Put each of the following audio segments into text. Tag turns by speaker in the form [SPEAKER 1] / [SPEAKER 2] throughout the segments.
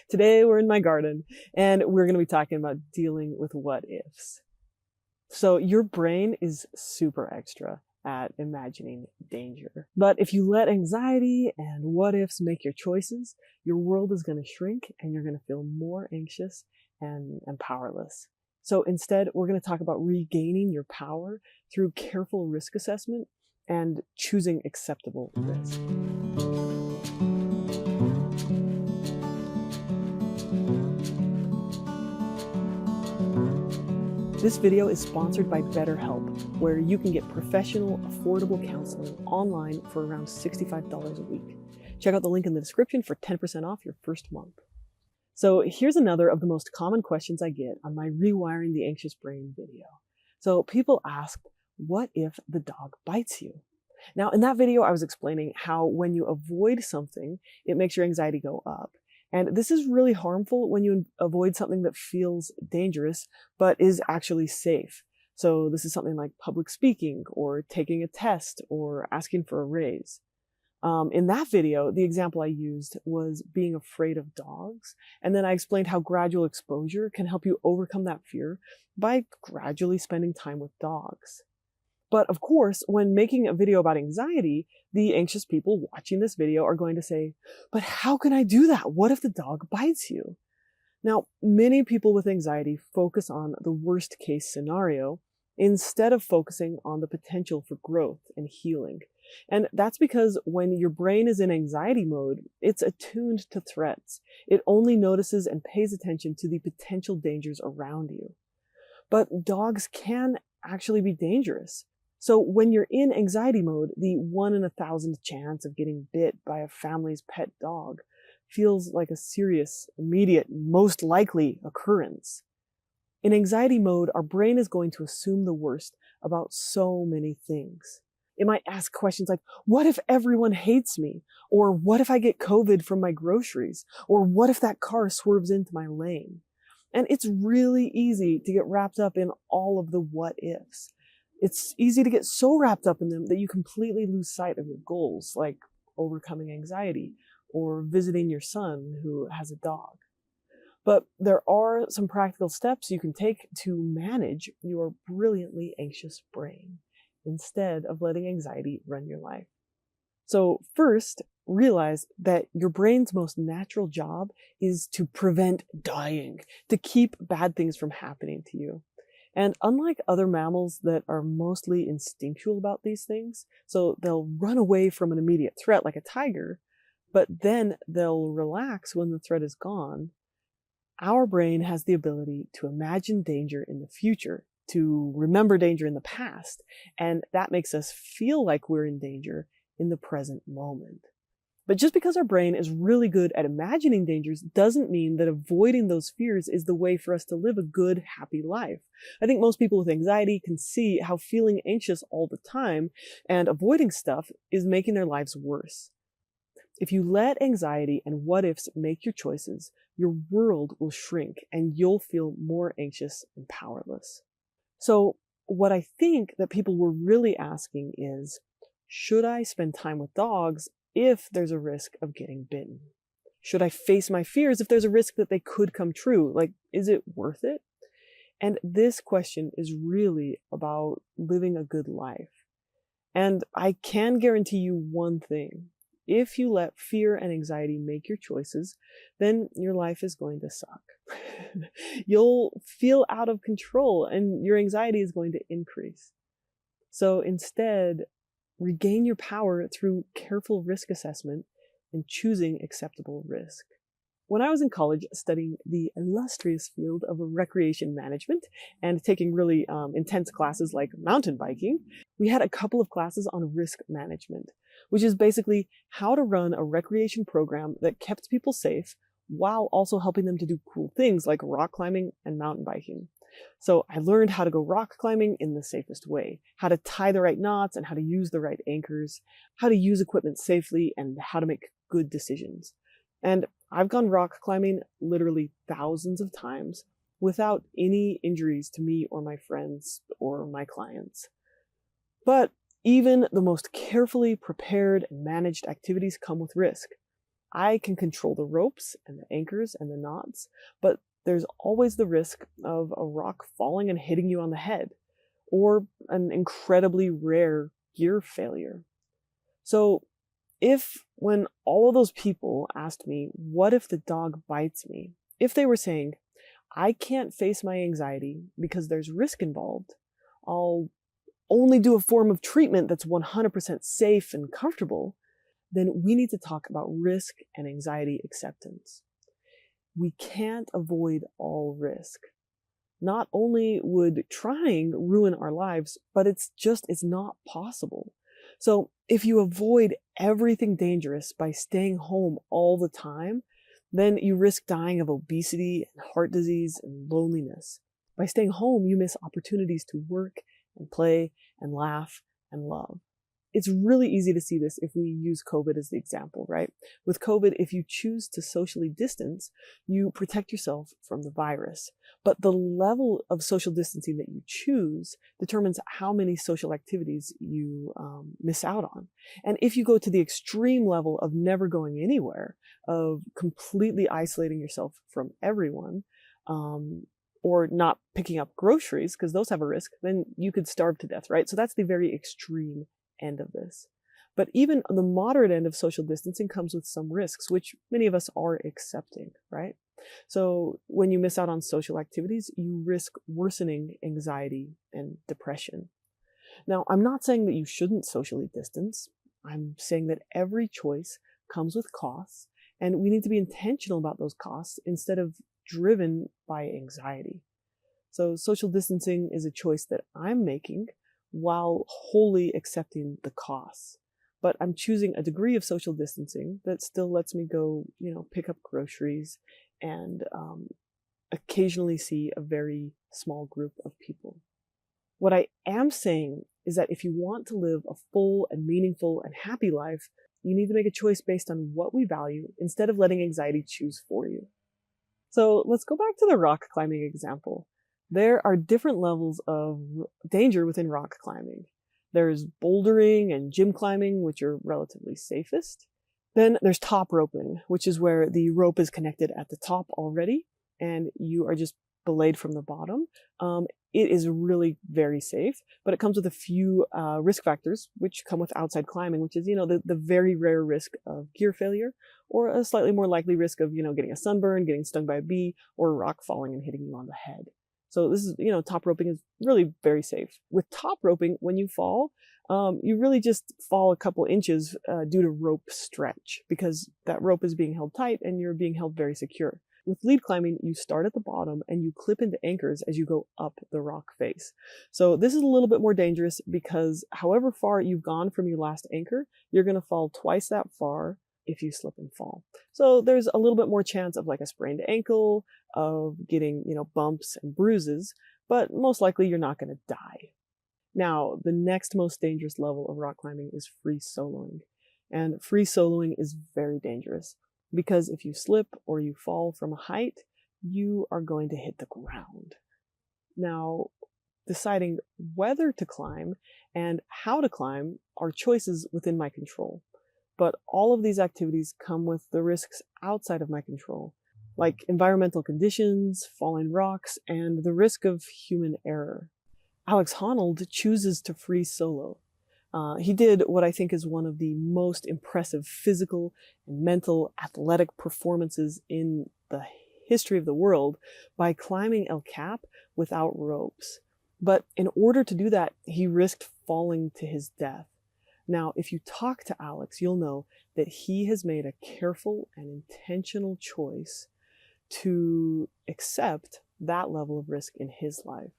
[SPEAKER 1] Today we're in my garden and we're going to be talking about dealing with what ifs. So your brain is super extra at imagining danger. But if you let anxiety and what ifs make your choices, your world is going to shrink and you're going to feel more anxious and powerless. So instead, we're going to talk about regaining your power through careful risk assessment and choosing acceptable risk. This video is sponsored by BetterHelp, where you can get professional, affordable counseling online for around $65 a week. Check out the link in the description for 10% off your first month. So here's another of the most common questions I get on my Rewiring the Anxious Brain video. So people ask, what if the dog bites you? Now, in that video, I was explaining how when you avoid something, it makes your anxiety go up. And this is really harmful when you avoid something that feels dangerous, but is actually safe. So this is something like public speaking or taking a test or asking for a raise. In that video, the example I used was being afraid of dogs. And then I explained how gradual exposure can help you overcome that fear by gradually spending time with dogs. But of course, when making a video about anxiety, the anxious people watching this video are going to say, but how can I do that? What if the dog bites you? Now, many people with anxiety focus on the worst case scenario instead of focusing on the potential for growth and healing. And that's because when your brain is in anxiety mode, it's attuned to threats. It only notices and pays attention to the potential dangers around you. But dogs can actually be dangerous. So when you're in anxiety mode, the 1 in 1,000 chance of getting bit by a family's pet dog feels like a serious, immediate, most likely occurrence. In anxiety mode, our brain is going to assume the worst about so many things. It might ask questions like, what if everyone hates me? Or what if I get COVID from my groceries? Or what if that car swerves into my lane? And it's really easy to get wrapped up in all of the what ifs. It's easy to get so wrapped up in them that you completely lose sight of your goals, like overcoming anxiety or visiting your son who has a dog. But there are some practical steps you can take to manage your brilliantly anxious brain instead of letting anxiety run your life. So first, realize that your brain's most natural job is to prevent dying, to keep bad things from happening to you. And unlike other mammals that are mostly instinctual about these things, so they'll run away from an immediate threat like a tiger, but then they'll relax when the threat is gone, our brain has the ability to imagine danger in the future, to remember danger in the past, and that makes us feel like we're in danger in the present moment. But just because our brain is really good at imagining dangers doesn't mean that avoiding those fears is the way for us to live a good, happy life. I think most people with anxiety can see how feeling anxious all the time and avoiding stuff is making their lives worse. If you let anxiety and what ifs make your choices, your world will shrink and you'll feel more anxious and powerless. So what I think that people were really asking is, should I spend time with dogs if there's a risk of getting bitten? Should I face my fears if there's a risk that they could come true? Like, is it worth it? And this question is really about living a good life. And I can guarantee you one thing. If you let fear and anxiety make your choices, then your life is going to suck. You'll feel out of control and your anxiety is going to increase. So instead, regain your power through careful risk assessment and choosing acceptable risk. When I was in college studying the illustrious field of recreation management and taking really intense classes like mountain biking, we had a couple of classes on risk management, which is basically how to run a recreation program that kept people safe while also helping them to do cool things like rock climbing and mountain biking. So I learned how to go rock climbing in the safest way, how to tie the right knots and how to use the right anchors, how to use equipment safely, and how to make good decisions. And I've gone rock climbing literally thousands of times without any injuries to me or my friends or my clients. But even the most carefully prepared and managed activities come with risk. I can control the ropes and the anchors and the knots, but there's always the risk of a rock falling and hitting you on the head, or an incredibly rare gear failure. So if when all of those people asked me, what if the dog bites me? If they were saying, I can't face my anxiety because there's risk involved, I'll only do a form of treatment that's 100% safe and comfortable, then we need to talk about risk and anxiety acceptance. We can't avoid all risk. Not only would trying ruin our lives, but it's not possible. So if you avoid everything dangerous by staying home all the time, then you risk dying of obesity and heart disease and loneliness. By staying home, you miss opportunities to work and play and laugh and love. It's really easy to see this if we use COVID as the example, right? With COVID, if you choose to socially distance, you protect yourself from the virus. But the level of social distancing that you choose determines how many social activities you miss out on. And if you go to the extreme level of never going anywhere, of completely isolating yourself from everyone, or not picking up groceries, because those have a risk, then you could starve to death, right? So that's the very extreme end of this. But even the moderate end of social distancing comes with some risks, which many of us are accepting, right? So when you miss out on social activities, you risk worsening anxiety and depression. Now, I'm not saying that you shouldn't socially distance. I'm saying that every choice comes with costs, and we need to be intentional about those costs instead of driven by anxiety. So social distancing is a choice that I'm making while wholly accepting the costs. But I'm choosing a degree of social distancing that still lets me go, pick up groceries and occasionally see a very small group of people. What I am saying is that if you want to live a full and meaningful and happy life, you need to make a choice based on what we value instead of letting anxiety choose for you. So let's go back to the rock climbing example. There are different levels of danger within rock climbing. There's bouldering and gym climbing, which are relatively safest. Then there's top roping, which is where the rope is connected at the top already, and you are just belayed from the bottom. It is really very safe, but it comes with a few risk factors, which come with outside climbing, which is, the very rare risk of gear failure, or a slightly more likely risk of, getting a sunburn, getting stung by a bee, or a rock falling and hitting you on the head. So this is, top roping is really very safe. With top roping, when you fall, you really just fall a couple inches due to rope stretch, because that rope is being held tight and you're being held very secure. With lead climbing, you start at the bottom and you clip into anchors as you go up the rock face. So this is a little bit more dangerous because however far you've gone from your last anchor, you're going to fall twice that far if you slip and fall. So there's a little bit more chance of like a sprained ankle, of getting, bumps and bruises, but most likely you're not going to die. Now, the next most dangerous level of rock climbing is free soloing. And free soloing is very dangerous because if you slip or you fall from a height, you are going to hit the ground. Now, deciding whether to climb and how to climb are choices within my control. But all of these activities come with the risks outside of my control, like environmental conditions, falling rocks, and the risk of human error. Alex Honnold chooses to free solo. He did what I think is one of the most impressive physical and mental athletic performances in the history of the world by climbing El Cap without ropes. But in order to do that, he risked falling to his death. Now, if you talk to Alex, you'll know that he has made a careful and intentional choice to accept that level of risk in his life.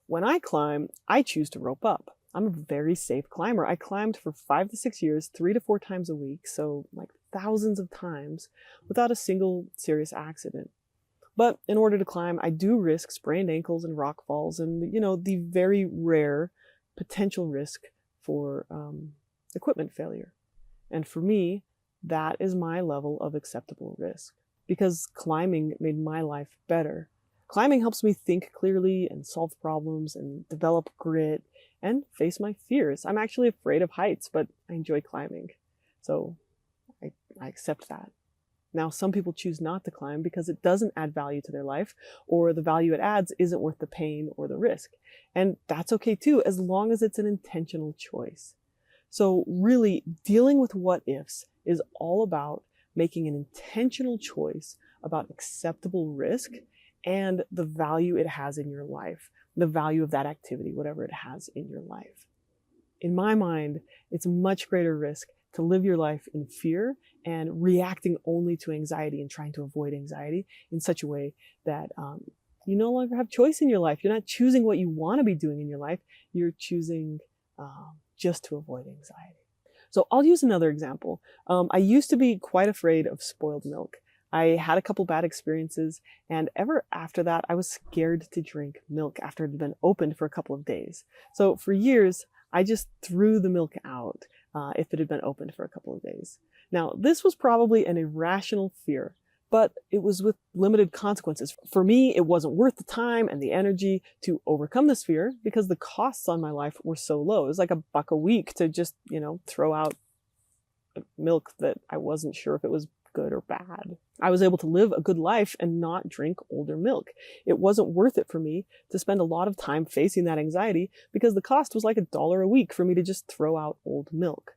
[SPEAKER 1] When I climb, I choose to rope up. I'm a very safe climber. I climbed for 5 to 6 years, 3 to 4 times a week, so like thousands of times, without a single serious accident. But in order to climb, I do risk sprained ankles and rock falls and, the very rare potential risk for equipment failure. And for me, that is my level of acceptable risk, because climbing made my life better. Climbing helps me think clearly and solve problems and develop grit and face my fears. I'm actually afraid of heights, but I enjoy climbing. So I accept that. Now, some people choose not to climb because it doesn't add value to their life, or the value it adds isn't worth the pain or the risk. And that's okay too, as long as it's an intentional choice. So really, dealing with what ifs is all about making an intentional choice about acceptable risk and the value it has in your life, the value of that activity, whatever it has in your life. In my mind, it's a much greater risk to live your life in fear and reacting only to anxiety and trying to avoid anxiety in such a way that you no longer have choice in your life. You're not choosing what you want to be doing in your life. You're choosing just to avoid anxiety. So I'll use another example. I used to be quite afraid of spoiled milk. I had a couple bad experiences, and ever after that, I was scared to drink milk after it had been opened for a couple of days. So for years, I just threw the milk out if it had been opened for a couple of days. Now, this was probably an irrational fear, but it was with limited consequences. For me, it wasn't worth the time and the energy to overcome this fear because the costs on my life were so low. It was like $1 a week to just, throw out milk that I wasn't sure if it was good or bad. I was able to live a good life and not drink older milk. It wasn't worth it for me to spend a lot of time facing that anxiety because the cost was like $1 a week for me to just throw out old milk.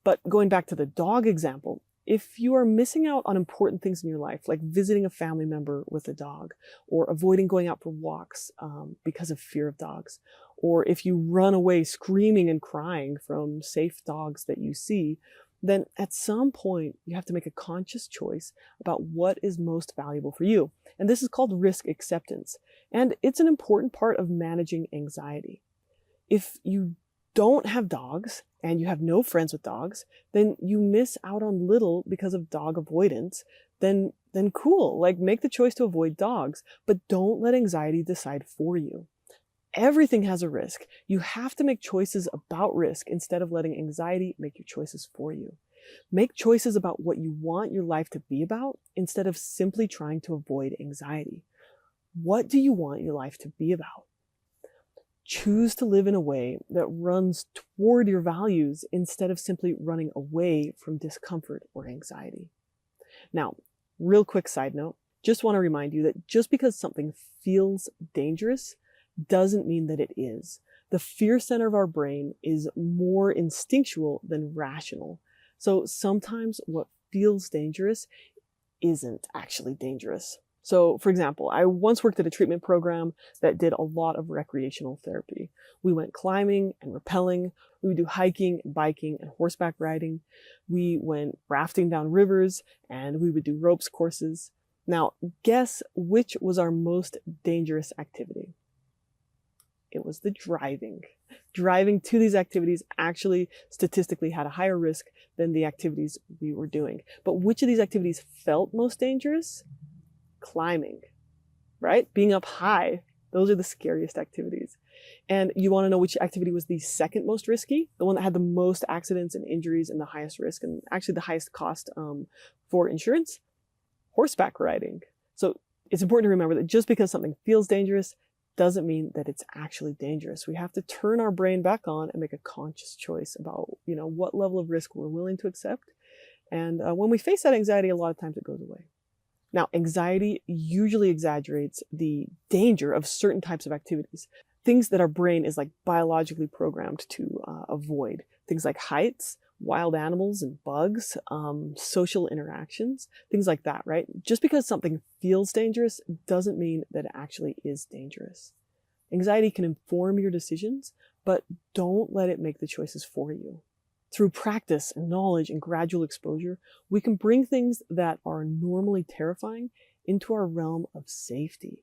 [SPEAKER 1] But going back to the dog example, if you are missing out on important things in your life, like visiting a family member with a dog, or avoiding going out for walks because of fear of dogs, or if you run away screaming and crying from safe dogs that you see, then at some point you have to make a conscious choice about what is most valuable for you. And this is called risk acceptance. And it's an important part of managing anxiety. If you don't have dogs and you have no friends with dogs, then you miss out on little because of dog avoidance, then cool, like make the choice to avoid dogs, but don't let anxiety decide for you. Everything has a risk. You have to make choices about risk instead of letting anxiety make your choices for you. Make choices about what you want your life to be about instead of simply trying to avoid anxiety. What do you want your life to be about? Choose to live in a way that runs toward your values instead of simply running away from discomfort or anxiety. Now, real quick side note, just want to remind you that just because something feels dangerous doesn't mean that it is. The fear center of our brain is more instinctual than rational. So sometimes what feels dangerous isn't actually dangerous. So for example, I once worked at a treatment program that did a lot of recreational therapy. We went climbing and rappelling. We would do hiking and biking and horseback riding. We went rafting down rivers and we would do ropes courses. Now, guess which was our most dangerous activity? It was the driving. Driving to these activities actually statistically had a higher risk than the activities we were doing. But which of these activities felt most dangerous? Climbing, right? Being up high. Those are the scariest activities. And you want to know which activity was the second most risky? The one that had the most accidents and injuries and the highest risk and actually the highest cost for insurance? Horseback riding. So it's important to remember that just because something feels dangerous doesn't mean that it's actually dangerous. We have to turn our brain back on and make a conscious choice about, what level of risk we're willing to accept. And when we face that anxiety, a lot of times it goes away. Now, anxiety usually exaggerates the danger of certain types of activities, things that our brain is like biologically programmed to avoid, things like heights, wild animals and bugs, social interactions, things like that, right? Just because something feels dangerous doesn't mean that it actually is dangerous. Anxiety can inform your decisions, but don't let it make the choices for you. Through practice and knowledge and gradual exposure, we can bring things that are normally terrifying into our realm of safety.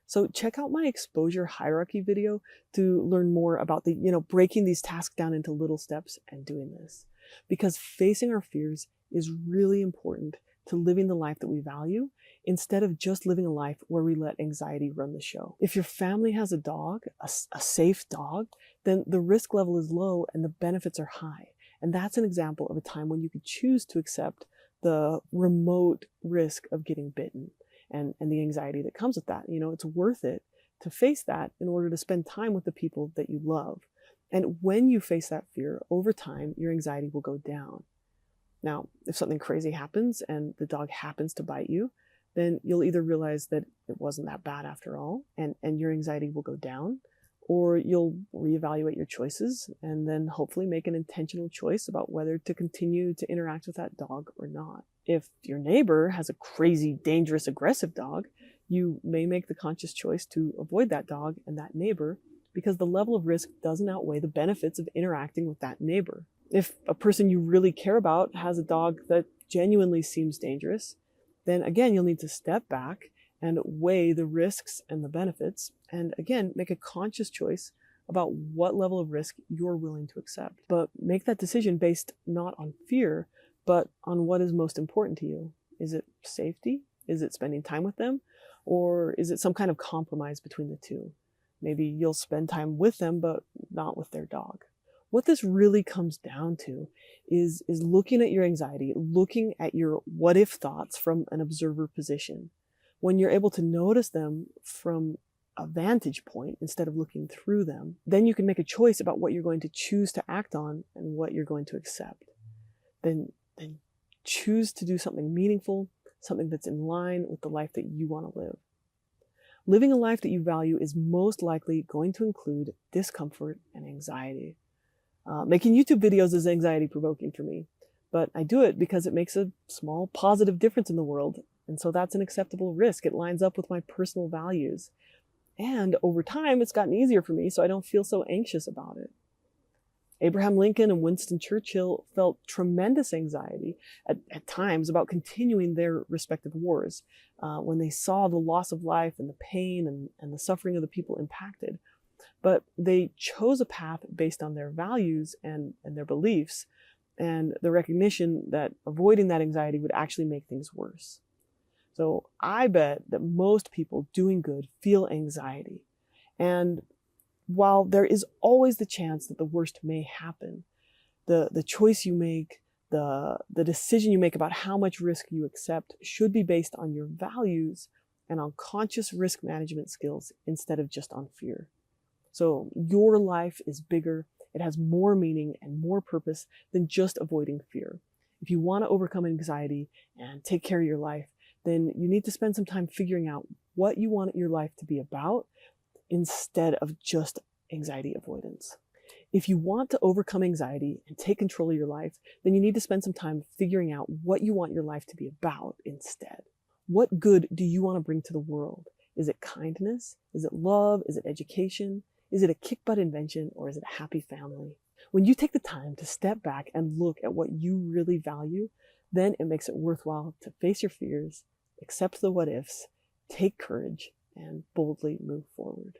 [SPEAKER 1] So check out my exposure hierarchy video to learn more about breaking these tasks down into little steps and doing this. Because facing our fears is really important to living the life that we value instead of just living a life where we let anxiety run the show. If your family has a dog, a safe dog, then the risk level is low and the benefits are high. And that's an example of a time when you could choose to accept the remote risk of getting bitten and the anxiety that comes with that. It's worth it to face that in order to spend time with the people that you love. And when you face that fear, over time, your anxiety will go down. Now, if something crazy happens and the dog happens to bite you, then you'll either realize that it wasn't that bad after all, and your anxiety will go down, or you'll reevaluate your choices and then hopefully make an intentional choice about whether to continue to interact with that dog or not. If your neighbor has a crazy, dangerous, aggressive dog, you may make the conscious choice to avoid that dog and that neighbor because the level of risk doesn't outweigh the benefits of interacting with that neighbor. If a person you really care about has a dog that genuinely seems dangerous, then again, you'll need to step back and weigh the risks and the benefits, and again, make a conscious choice about what level of risk you're willing to accept. But make that decision based not on fear, but on what is most important to you. Is it safety? Is it spending time with them? Or is it some kind of compromise between the two? Maybe you'll spend time with them, but not with their dog. What this really comes down to is looking at your anxiety, looking at your what-if thoughts from an observer position. When you're able to notice them from a vantage point instead of looking through them, then you can make a choice about what you're going to choose to act on and what you're going to accept. Then choose to do something meaningful, something that's in line with the life that you want to live. Living a life that you value is most likely going to include discomfort and anxiety. Making YouTube videos is anxiety provoking for me, but I do it because it makes a small positive difference in the world. And so that's an acceptable risk. It lines up with my personal values. And over time, it's gotten easier for me, so I don't feel so anxious about it. Abraham Lincoln and Winston Churchill felt tremendous anxiety at times about continuing their respective wars when they saw the loss of life and the pain and the suffering of the people impacted. But they chose a path based on their values and their beliefs and the recognition that avoiding that anxiety would actually make things worse. So I bet that most people doing good feel anxiety. And while there is always the chance that the worst may happen, the choice you make, the decision you make about how much risk you accept should be based on your values and on conscious risk management skills instead of just on fear. So your life is bigger, it has more meaning and more purpose than just avoiding fear. If you want to overcome anxiety and take care of your life, then you need to spend some time figuring out what you want your life to be about instead of just anxiety avoidance. If you want to overcome anxiety and take control of your life, then you need to spend some time figuring out what you want your life to be about instead. What good do you want to bring to the world? Is it kindness? Is it love? Is it education? Is it a kick-butt invention, or is it a happy family? When you take the time to step back and look at what you really value, then it makes it worthwhile to face your fears, accept the what-ifs, take courage, and boldly move forward.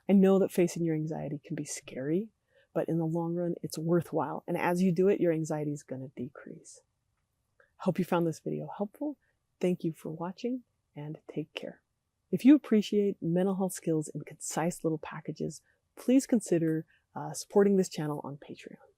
[SPEAKER 1] I know that facing your anxiety can be scary, but in the long run, it's worthwhile. And as you do it, your anxiety is going to decrease. Hope you found this video helpful. Thank you for watching, and take care. If you appreciate mental health skills in concise little packages, please consider supporting this channel on Patreon.